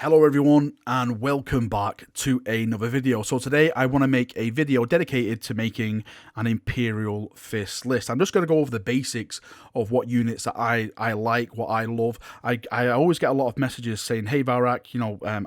Hello everyone and welcome back to another video. So today I want to make a video dedicated to making an Imperial Fist list. I'm just going to go over the basics of what units that I like, what I love. I always get a lot of messages saying, hey Varak,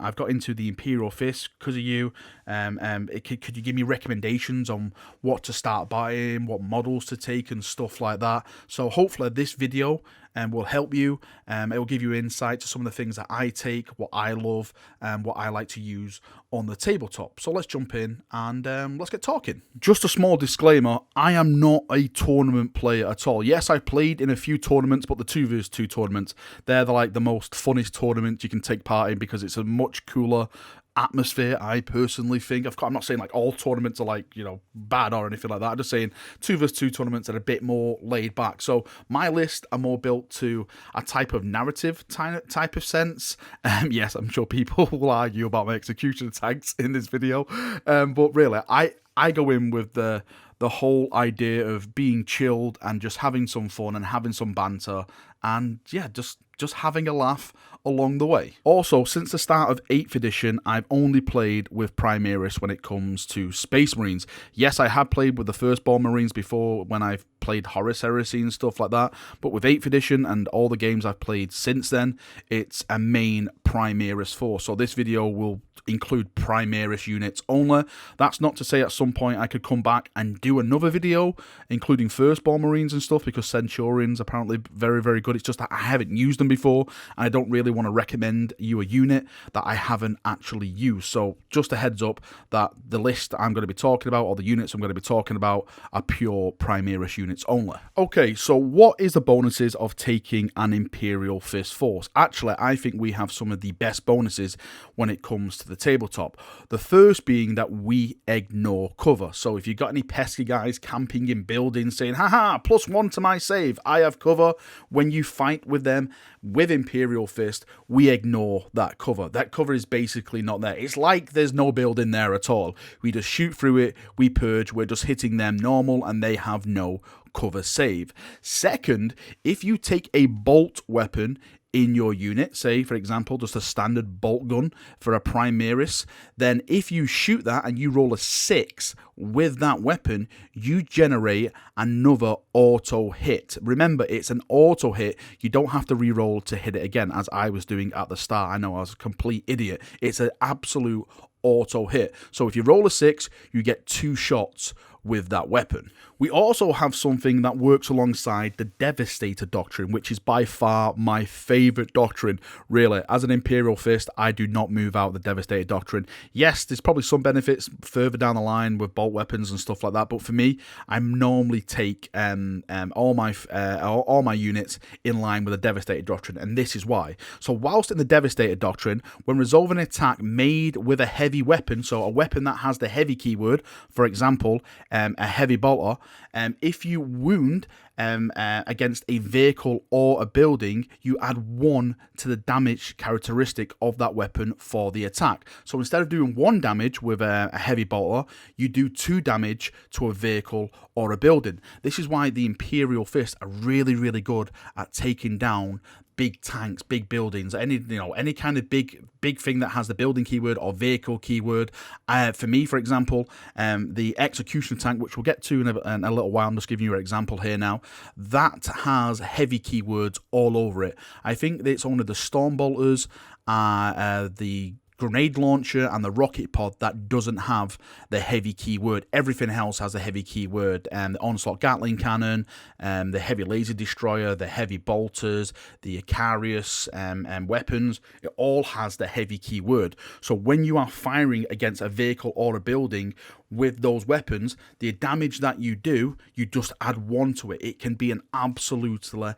I've got into the Imperial Fist because of you. Could you give me recommendations on what to start buying, what models to take and stuff like that? So hopefully this video will help you. It will give you insight to some of the things that I take, what I love, and what I like to use on the tabletop. So let's jump in and let's get talking. Just a small disclaimer, I am not a tournament player at all. Yes, I played in a few tournaments, but the 2v2 tournaments, they're the most funnest tournaments you can take part in because it's a much cooler atmosphere, I personally think. I'm not saying like all tournaments are bad or anything like that. I'm just saying 2v2 tournaments are a bit more laid back. So my list are more built to a type of narrative type of sense. Yes, I'm sure people will argue about my execution tags in this video, but really, I go in with the whole idea of being chilled and just having some fun and having some banter and yeah, just having a laugh along the way. Also, since the start of 8th edition, I've only played with Primaris when it comes to Space Marines. Yes, I have played with the Firstborn Marines before when I've played Horus Heresy and stuff like that, but with 8th edition and all the games I've played since then, it's a main Primaris force. So this video will include Primaris units only. That's not to say at some point I could come back and do another video including Firstborn Marines and stuff, because Centurions apparently very, very good. It's just that I haven't used them before and I don't really want to recommend you a unit that I haven't actually used. So just a heads up that the list I'm going to be talking about, or the units I'm going to be talking about, are pure Primaris units only. Okay, so what is the bonuses of taking an Imperial Fist force? Actually, I think we have some of the best bonuses when it comes to the tabletop. The first being that we ignore cover. So if you've got any pesky guys camping in buildings saying, haha, +1 to my save, I have cover, when you fight with them with Imperial Fist, we ignore that cover. That cover is basically not there. It's like there's no building there at all. We just shoot through it, we purge, we're just hitting them normal and they have no cover save. Second, if you take a bolt weapon in your unit, say for example just a standard bolt gun for a Primaris, then if you shoot that and you roll a 6 with that weapon, you generate another auto hit. Remember, it's an auto hit. You don't have to re-roll to hit it again, as I was doing at the start. I know I was a complete idiot. It's an absolute auto hit. So if you roll a 6, you get 2 shots with that weapon. We also have something that works alongside the Devastator Doctrine, which is by far my favourite doctrine, really. As an Imperial Fist, I do not move out the Devastator Doctrine. Yes, there's probably some benefits further down the line with bolt weapons and stuff like that, but for me, I normally take all my units in line with the Devastator Doctrine, and this is why. So whilst in the Devastator Doctrine, when resolving an attack made with a heavy weapon, so a weapon that has the heavy keyword, for example, a heavy bolter, if you wound against a vehicle or a building, you add 1 to the damage characteristic of that weapon for the attack. So instead of doing 1 damage with a heavy bolter, you do 2 damage to a vehicle or a building. This is why the Imperial Fists are really, really good at taking down big tanks, big buildings, any kind of big thing that has the building keyword or vehicle keyword. For me, for example, the execution tank, which we'll get to in a little while, I'm just giving you an example here now, that has heavy keywords all over it. I think it's only the storm bolters, the grenade launcher and the rocket pod that doesn't have the heavy keyword. Everything else has a heavy keyword, and the onslaught Gatling cannon, the heavy laser destroyer, the heavy bolters, the Icarius weapons, it all has the heavy keyword. So when you are firing against a vehicle or a building with those weapons, the damage that you do, you just add 1 to it. It can be an absolutely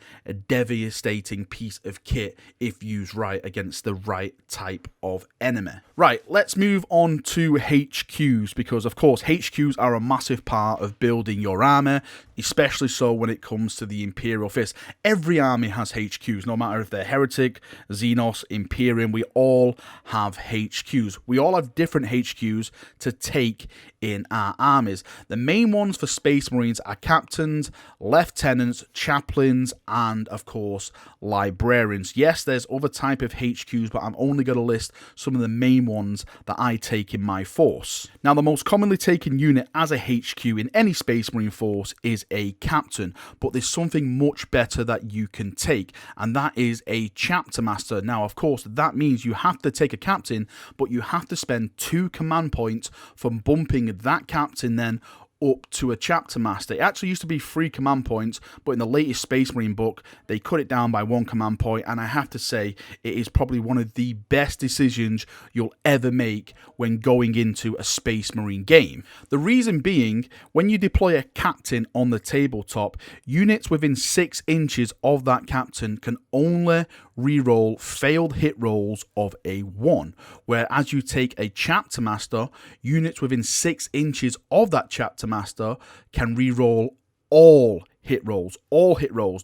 devastating piece of kit if used right against the right type of enemy. Right, let's move on to HQs, because of course HQs are a massive part of building your army, especially so when it comes to the Imperial Fist. Every army has HQs, no matter if they're Heretic, Xenos, Imperium, we all have HQs. We all have different HQs to take in our armies. The main ones for Space Marines are captains, lieutenants, chaplains, and of course librarians. Yes, there's other type of HQs, but I'm only going to list some of the main ones that I take in my force. Now, the most commonly taken unit as a HQ in any Space Marine force is a captain, but there's something much better that you can take, and that is a chapter master. Now, of course, that means you have to take a captain, but you have to spend 2 command points from bumping that captain then up to a chapter master. It actually used to be 3 command points, but in the latest Space Marine book, they cut it down by 1 command point, and I have to say, it is probably one of the best decisions you'll ever make when going into a Space Marine game. The reason being, when you deploy a captain on the tabletop, units within 6 inches of that captain can only reroll failed hit rolls of a 1, whereas you take a chapter master, units within 6 inches of that chapter master can reroll all hit rolls,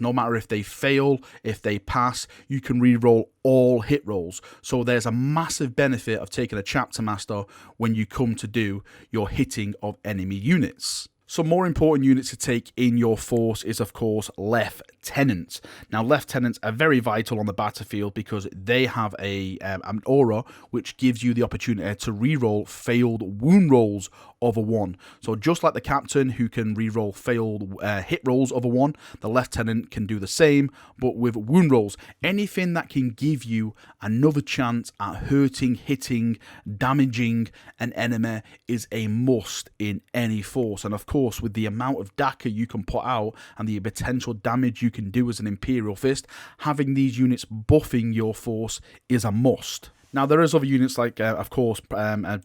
no matter if they fail, if they pass, you can reroll all hit rolls. So there's a massive benefit of taking a chapter master when you come to do your hitting of enemy units. Some more important units to take in your force is, of course, lieutenants. Now, lieutenants are very vital on the battlefield because they have an aura which gives you the opportunity to reroll failed wound rolls of a 1. So just like the captain who can reroll failed hit rolls of a 1, the lieutenant can do the same, but with wound rolls. Anything that can give you another chance at hurting, hitting, damaging an enemy is a must in any force. And of course, with the amount of DACA you can put out and the potential damage you can do as an Imperial Fist, having these units buffing your force is a must. Now, there is other units like, of course,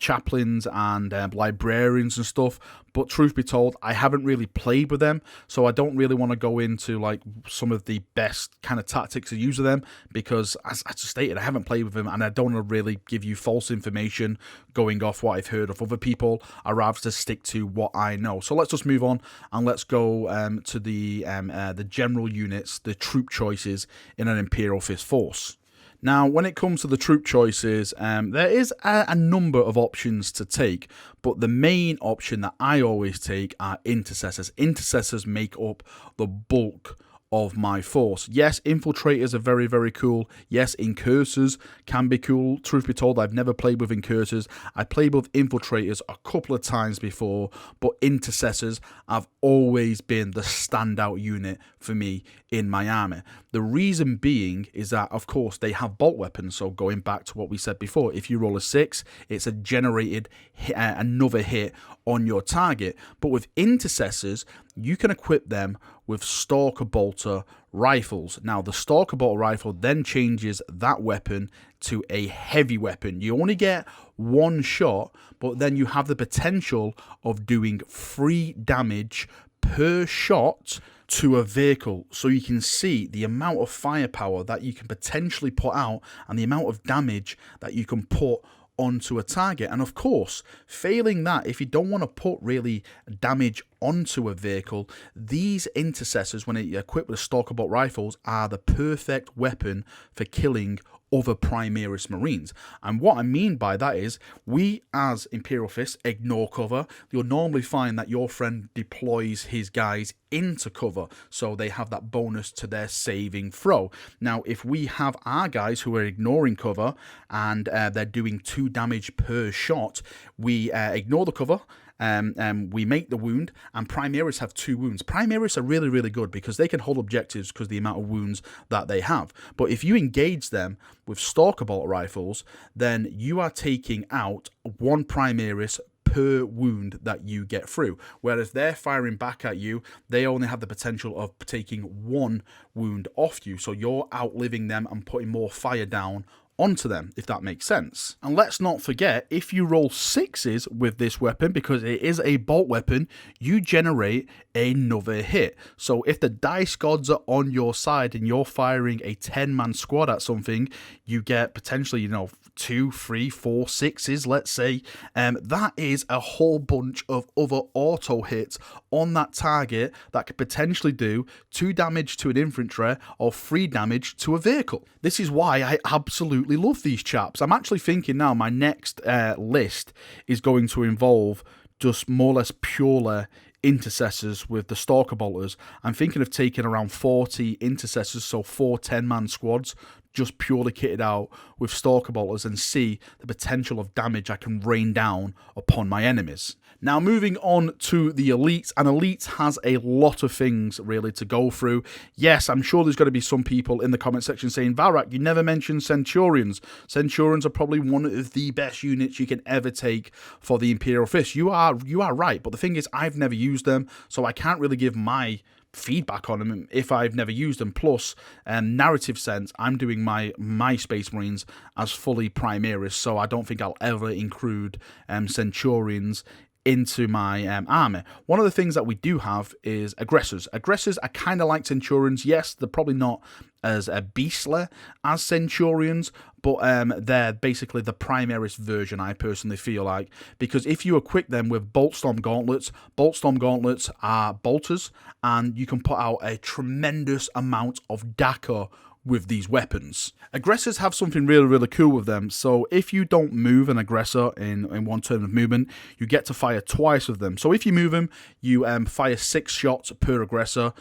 chaplains and librarians and stuff, but truth be told, I haven't really played with them, so I don't really want to go into like some of the best kind of tactics to use with them, because as I just stated, I haven't played with them, and I don't want to really give you false information going off what I've heard of other people. I'd rather just stick to what I know. So let's just move on, and let's go to the general units, the troop choices in an Imperial Fist force. Now, when it comes to the troop choices, there is a number of options to take, but the main option that I always take are intercessors. Intercessors make up the bulk of my force. Yes, infiltrators are very, very cool. Yes, incursors can be cool. Truth be told, I've never played with incursors. I played with infiltrators a couple of times before, but intercessors have always been the standout unit for me in my army. The reason being is that, of course, they have bolt weapons. So going back to what we said before, if you roll a 6, it's a generated another hit on your target. But with intercessors, you can equip them with Stalker Bolter rifles. Now, the Stalker Bolter rifle then changes that weapon to a heavy weapon. You only get 1 shot, but then you have the potential of doing 3 damage per shot to a vehicle. So you can see the amount of firepower that you can potentially put out and the amount of damage that you can put onto a target. And of course, failing that, if you don't want to put really damage onto a vehicle, these intercessors, when they're equipped with Stalker Bolt rifles, are the perfect weapon for killing other Primaris Marines. And what I mean by that is, we as Imperial Fists ignore cover. You'll normally find that your friend deploys his guys into cover, so they have that bonus to their saving throw. Now, if we have our guys who are ignoring cover and they're doing 2 damage per shot, we ignore the cover. We make the wound, and Primaris have 2 wounds. Primaris are really, really good because they can hold objectives because of the amount of wounds that they have. But if you engage them with Stalker Bolt rifles, then you are taking out 1 Primaris per wound that you get through. Whereas they're firing back at you, they only have the potential of taking 1 wound off you. So you're outliving them and putting more fire down onto them, if that makes sense. And let's not forget, if you roll 6s with this weapon, because it is a bolt weapon, you generate another hit. So if the dice gods are on your side and you're firing a 10-man squad at something, you get potentially, 2, 3, 4, 6s, let's say. That is a whole bunch of other auto hits on that target that could potentially do 2 damage to an infantry or 3 damage to a vehicle. This is why I absolutely love these chaps. I'm actually thinking now my next list is going to involve just more or less purely intercessors with the stalker bolters. I'm thinking of taking around 40 intercessors, so 4 10-man squads, just purely kitted out with stalker bolters, and see the potential of damage I can rain down upon my enemies. Now, moving on to the elites, and elite has a lot of things really to go through. Yes, I'm sure there's going to be some people in the comment section saying, Valrak, you never mentioned Centurions. Centurions are probably one of the best units you can ever take for the Imperial Fist. You are right, but the thing is, I've never used them, so I can't really give my feedback on them if I've never used them. Plus, narrative sense, I'm doing my Space Marines as fully Primaris, so I don't think I'll ever include Centurions into my army. One of the things that we do have is aggressors. Aggressors are kind of like Centurions. Yes, they're probably not as beastly as Centurions, but they're basically the Primaris version, I personally feel like, because if you equip them with Boltstorm Gauntlets are bolters, and you can put out a tremendous amount of Dakar with these weapons. Aggressors have something really, really cool with them. So if you don't move an aggressor in one turn of movement, you get to fire twice with them. So if you move him, you fire 6 shots per aggressor,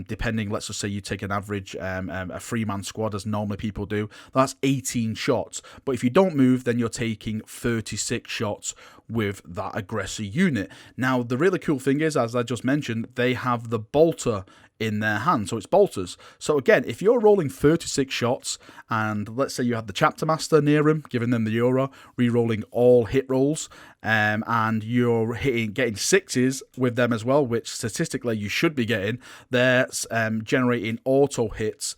depending, let's just say you take an average, a 3-man squad, as normally people do. That's 18 shots. But if you don't move, then you're taking 36 shots with that aggressor unit. Now, the really cool thing is, as I just mentioned, they have the bolter in their hand, so it's bolters. So again, if you're rolling 36 shots, and let's say you have the chapter master near him, giving them the aura, re-rolling all hit rolls, and you're getting 6s with them as well, which statistically you should be getting, they're generating auto hits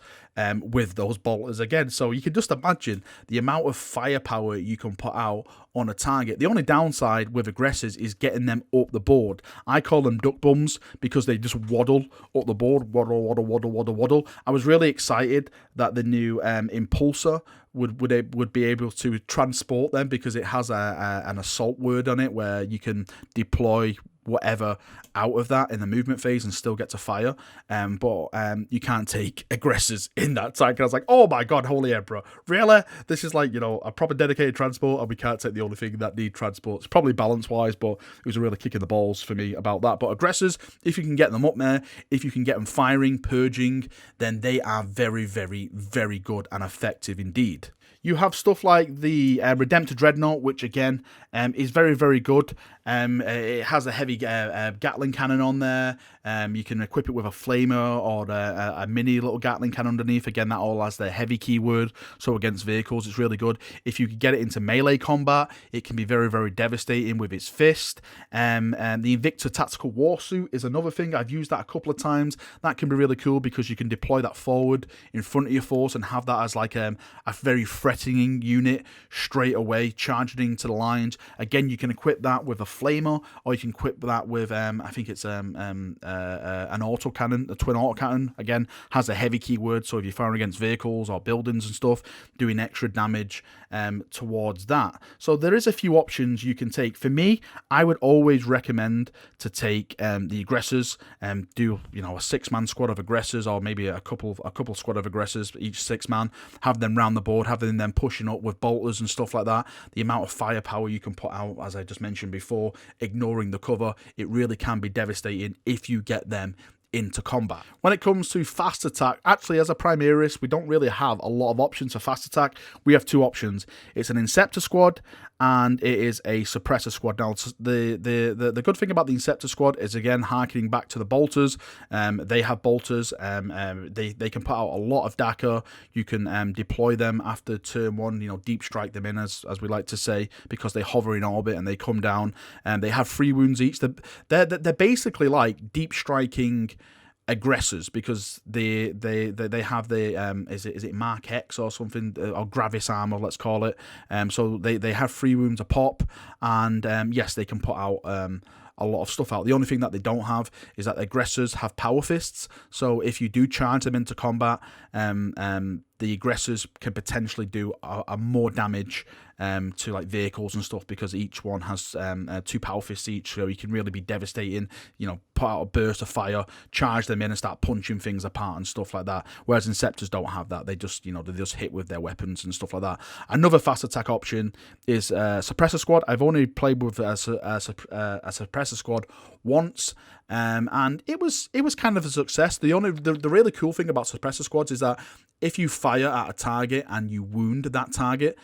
with those bolters again. So you can just imagine the amount of firepower you can put out on a target. The only downside with aggressors is getting them up the board. I call them duck bums because they just waddle up the board, waddle. I was really excited that the new Impulsor would be able to transport them, because it has an assault word on it where you can deploy whatever out of that in the movement phase and still get to fire, but you can't take aggressors in that tank. And I was like, oh my god, holy emperor, really? This is like, a proper dedicated transport, and we can't take the only thing that need transport. It's probably balance wise, but it was a really kick in the balls for me about that. But aggressors, if you can get them up there, if you can get them firing, purging, then they are very, very, very good and effective indeed. You have stuff like the Redemptor Dreadnought, which again is very, very good. It has a heavy Gatling cannon on there. You can equip it with a flamer or a mini little Gatling cannon underneath. Again, that all has the heavy keyword, so against vehicles it's really good. If you can get it into melee combat, it can be very, very devastating with its fist. And the Invicta Tactical Warsuit is another thing. I've used that a couple of times. That can be really cool because you can deploy that forward in front of your force and have that as like a very threatening unit straight away, charging into the lines. Again, you can equip that with a flamer, or you can equip that with I think it's an autocannon, a twin autocannon. Again, has a heavy keyword, so if you're firing against vehicles or buildings and stuff, doing extra damage towards that. So there is a few options you can take. For me, I would always recommend to take the aggressors, do a 6-man squad of aggressors, or maybe a couple squad of aggressors, each 6-man, have them round the board, have them pushing up with bolters and stuff like that. The amount of firepower you can put out, as I just mentioned before, ignoring the cover, it really can be devastating if you get them into combat. When it comes to fast attack, actually as a Primaris, we don't really have a lot of options for fast attack. We have 2 options. It's an Inceptor squad and it is a Suppressor squad. Now, the good thing about the Inceptor squad is, again, harkening back to the bolters. They have bolters. They can put out a lot of Dakar. You can deploy them after turn 1, deep strike them in, as we like to say, because they hover in orbit and they come down. They have 3 wounds each. They're basically like deep striking aggressors, because they have the is it Mark X or something, or Gravis armor, let's call it. So they have 3 wounds a pop, and yes, they can put out a lot of stuff out. The only thing that they don't have is that the aggressors have power fists, so if you do charge them into combat, the aggressors can potentially do a more damage to like vehicles and stuff, because each one has 2 power fists each, so you can really be devastating. You know, put out a burst of fire, charge them in, and start punching things apart and stuff like that. Whereas Inceptors don't have that; they just, you know, they just hit with their weapons and stuff like that. Another fast attack option is Suppressor Squad. I've only played with a Suppressor Squad once. And it was kind of a success. The really cool thing about Suppressor Squads is that if you fire at a target and you wound that target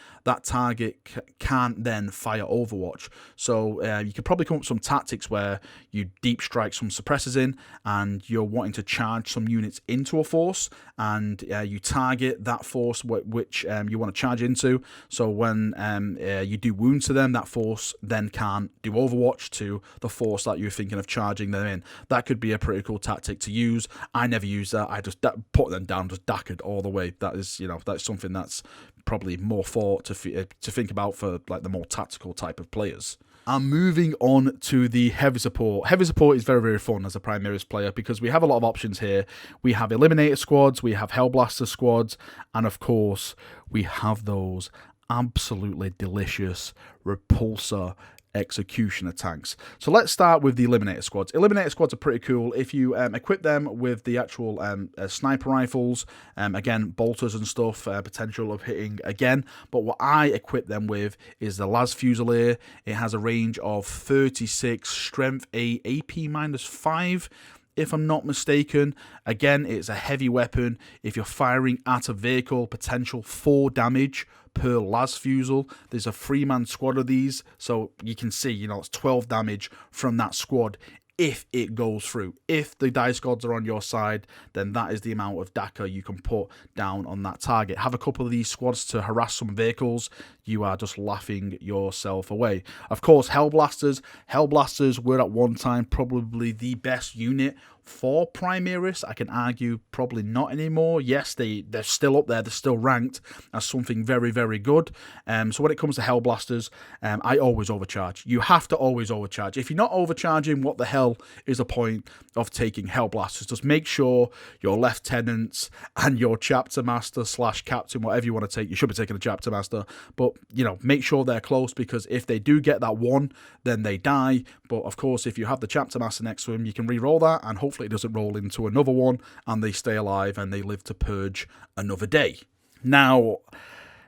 can't then fire Overwatch. So you could probably come up with some tactics where you deep strike some suppressors in, and you're wanting to charge some units into a force, and you target that force which you want to charge into. So when you do wound to them, that force then can't do Overwatch to the force that you're thinking of charging them in. That could be a pretty cool tactic to use. I never use that. I just put them down, just dackered all the way. That is, you know, that's something that's probably more thought to think about for like the more tactical type of players. And moving on to the heavy support. Heavy support is very, very fun as a Primaris player because we have a lot of options here. We have Eliminator squads, we have Hellblaster squads, and of course, we have those absolutely delicious Repulsor executioner tanks. So let's start with the Eliminator squads. Eliminator squads are pretty cool. If you equip them with the actual sniper rifles, again, bolters and stuff, potential of hitting again. But what I equip them with is the Las Fusilier. It has a range of 36, strength 8, AP -5. If I'm not mistaken. Again, it's a heavy weapon. If you're firing at a vehicle, potential 4 damage per las fusel. There's a 3-man squad of these, so you can see, you know, it's 12 damage from that squad if it goes through. If the dice gods are on your side, then that is the amount of DACA you can put down on that target. Have a couple of these squads to harass some vehicles, you are just laughing yourself away. Of course, Hellblasters. Hellblasters were at one time probably the best unit for Primaris. I can argue probably not anymore. Yes, they're still up there. They're still ranked as something very, very good. So when it comes to Hellblasters, I always overcharge. You have to always overcharge. If you're not overcharging, what the hell is the point of taking Hellblasters? Just make sure your lieutenants and your chapter master / captain, whatever you want to take, you should be taking a chapter master, but you know, make sure they're close, because if they do get that 1, then they die. But of course, if you have the chapter master next to him, you can re-roll that, and hopefully it doesn't roll into another one and they stay alive and they live to purge another day. Now,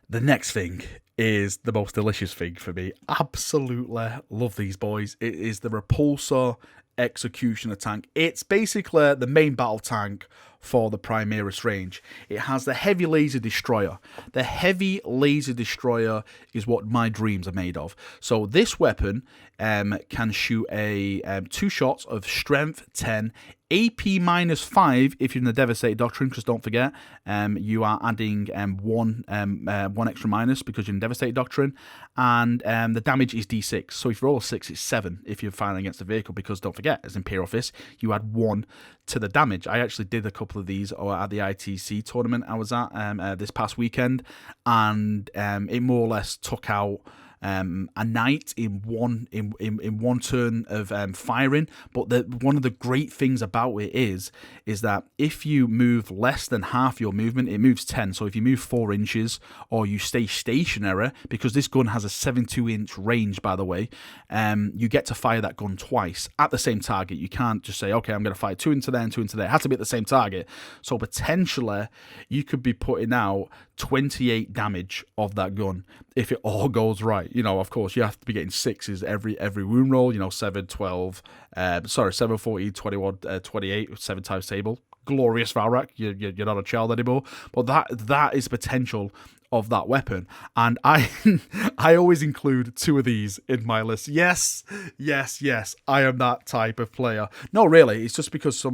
the next thing is the most delicious thing for me. Absolutely love these boys. It is the Repulsor executioner tank. It's basically the main battle tank for the Primaris range. It has the heavy laser destroyer. The heavy laser destroyer is what my dreams are made of. So this weapon can shoot a 2 shots of strength 10, AP -5 if you're in the Devastated Doctrine, because don't forget, you are adding one extra minus because you're in Devastated Doctrine, and the damage is D6. So if you roll a 6, it's 7 if you're firing against a vehicle, because don't forget, as Imperial Fist, you add 1 to the damage. I actually did a couple of these at the ITC tournament I was at this past weekend, and it more or less took out a knight in one turn of firing. But one of the great things about it is that if you move less than half your movement, it moves 10. So if you move 4 inches or you stay stationary, because this gun has a 72-inch range, by the way, you get to fire that gun twice at the same target. You can't just say, okay, I'm going to fire 2 into there and 2 into there. It has to be at the same target. So potentially you could be putting out 28 damage of that gun if it all goes right. You know, of course, you have to be getting 6s every wound roll, you know, 7, 12, 7, 14, 21, 28, 7 times table. Glorious Valrak, you're not a child anymore. But that is potential of that weapon, and I always include 2 of these in my list. Yes, I am that type of player. No, really, it's just because the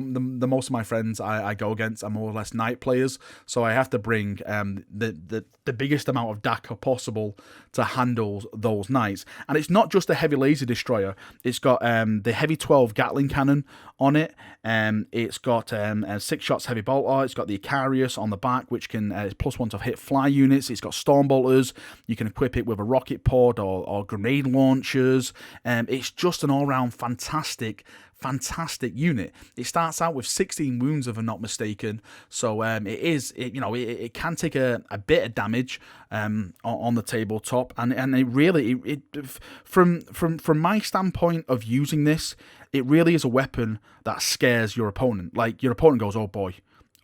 most of my friends I go against are more or less knight players, so I have to bring the biggest amount of DACA possible to handle those knights. And it's not just a heavy laser destroyer. It's got the heavy 12 Gatling cannon on it. It's got 6 shots heavy bolter. It's got the Icarius on the back, which can +1 to hit fly units. It's got storm bolters. You can equip it with a rocket pod or grenade launchers. It's just an all-round fantastic fantastic unit. It starts out with 16 wounds, if I'm not mistaken. So it can take a bit of damage on the tabletop, and it really from my standpoint of using this, it really is a weapon that scares your opponent. Like, your opponent goes, oh boy,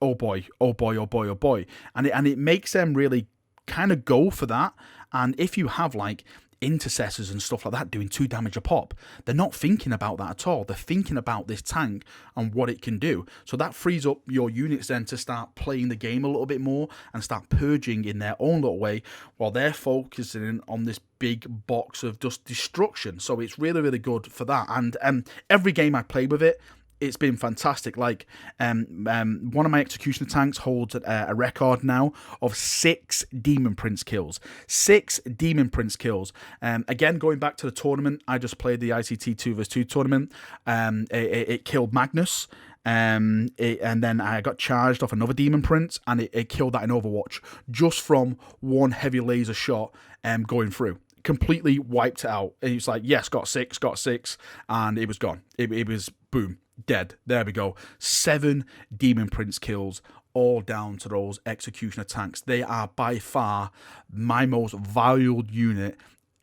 oh boy, oh boy, oh boy, oh boy, and it makes them really kind of go for that. And if you have like intercessors and stuff like that doing 2 damage a pop, they're not thinking about that at all. They're thinking about this tank and what it can do. So that frees up your units then to start playing the game a little bit more and start purging in their own little way, while they're focusing on this big box of just destruction. So it's really, really good for that. And every game I play with it, it's been fantastic. Like, one of my executioner tanks holds a record now of 6 Demon Prince kills. 6 Demon Prince kills. Again, going back to the tournament, I just played the ICT 2vs2 tournament. It killed Magnus. And then I got charged off another Demon Prince, and it killed that in Overwatch just from one heavy laser shot going through. Completely wiped it out. And it's like, yes, got six, and it was gone. It was boom. Dead. There we go. 7 Demon Prince kills, all down to those executioner tanks. They are by far my most valued unit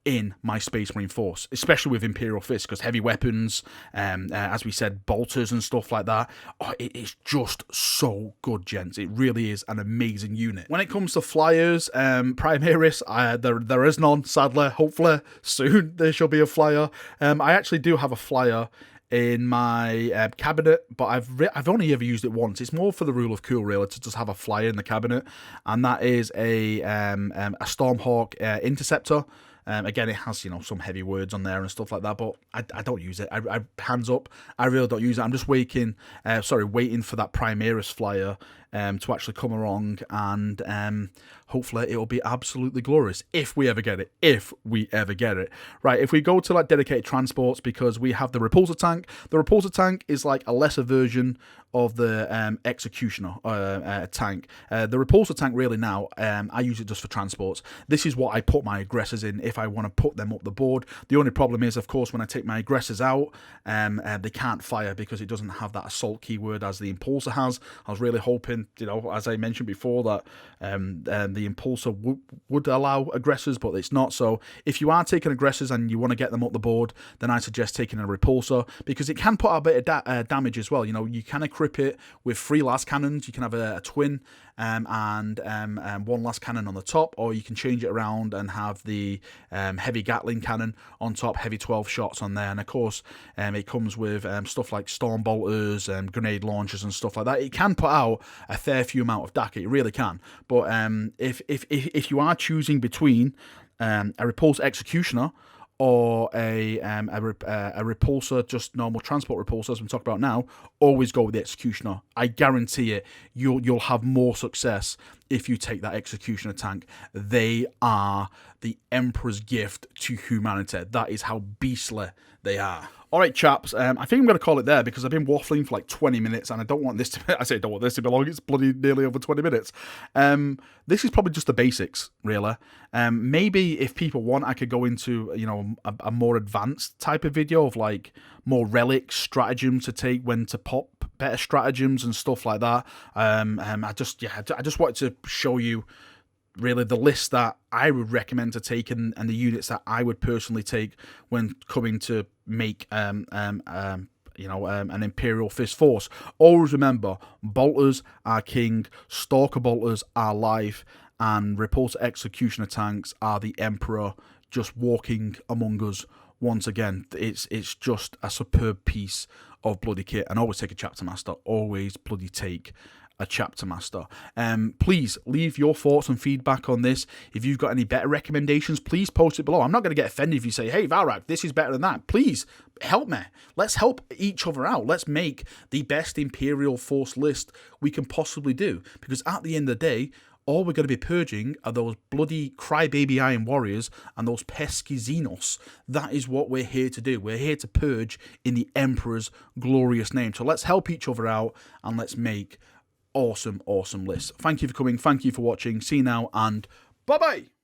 in my Space Marine force, especially with Imperial Fist, because heavy weapons, as we said, bolters and stuff like that. Oh, it is just so good, gents. It really is an amazing unit. When it comes to flyers, Primaris, there is none, sadly. Hopefully soon there shall be a flyer. I actually do have a flyer in my cabinet, but I've only ever used it once. It's more for the rule of cool, really, to just have a flyer in the cabinet, and that is a Stormhawk Interceptor. Again, it has, some heavy words on there and stuff like that, but I don't use it. I hands up, I really don't use it. I'm just waiting for that Primaris flyer to actually come along, and hopefully it'll be absolutely glorious if we ever get it. Right, if we go to like dedicated transports, because we have the Repulsor tank. The Repulsor tank is like a lesser version of the Executioner tank. The Repulsor tank, really, now, I use it just for transports. This is what I put my aggressors in if I want to put them up the board. The only problem is, of course, when I take my aggressors out, they can't fire because it doesn't have that assault keyword as the Impulsor has. I was really hoping, as I mentioned before, that the Impulsor would allow aggressors, but it's not. So if you are taking aggressors and you want to get them up the board, then I suggest taking a Repulsor, because it can put out a bit of damage as well. You can equip it with 3 las cannons. You can have a twin and 1 las cannon on the top, or you can change it around and have the heavy Gatling cannon on top, heavy 12 shots on there. And of course, it comes with stuff like storm bolters and grenade launchers and stuff like that. It can put out a fair few amount of DAC, it really can. But if you are choosing between a Repulsor Executioner or a Repulsor, just normal transport Repulsor, as we talk about now, always go with the Executioner. I guarantee it, you'll have more success if you take that Executioner tank. They are the Emperor's gift to humanity. That is how beastly they are. All right, chaps, I think I'm going to call it there, because I've been waffling for like 20 minutes, and I don't want this to... I say I don't want this to be long. It's bloody nearly over 20 minutes. This is probably just the basics, really. Maybe if people want, I could go into, a more advanced type of video of like more relic stratagems to take, when to pop better stratagems and stuff like that. I just wanted to show you really the list that I would recommend to take, and the units that I would personally take when coming to make an Imperial Fist force. Always remember, bolters are king, stalker bolters are life, and Repulsor Executioner tanks are the Emperor, just walking among us once again. It's just a superb piece of bloody kit. And always take a chapter master. Always bloody take a chapter master. Please leave your thoughts and feedback on this. If you've got any better recommendations, please post it below. I'm not going to get offended if you say, hey, Valrak, this is better than that. Please help me. Let's help each other out. Let's make the best Imperial Force list we can possibly do. Because at the end of the day, all we're going to be purging are those bloody crybaby Iron Warriors and those pesky Xenos. That is what we're here to do. We're here to purge in the Emperor's glorious name. So let's help each other out, and let's make awesome lists. Thank you for coming. Thank you for watching. See you now, and bye-bye.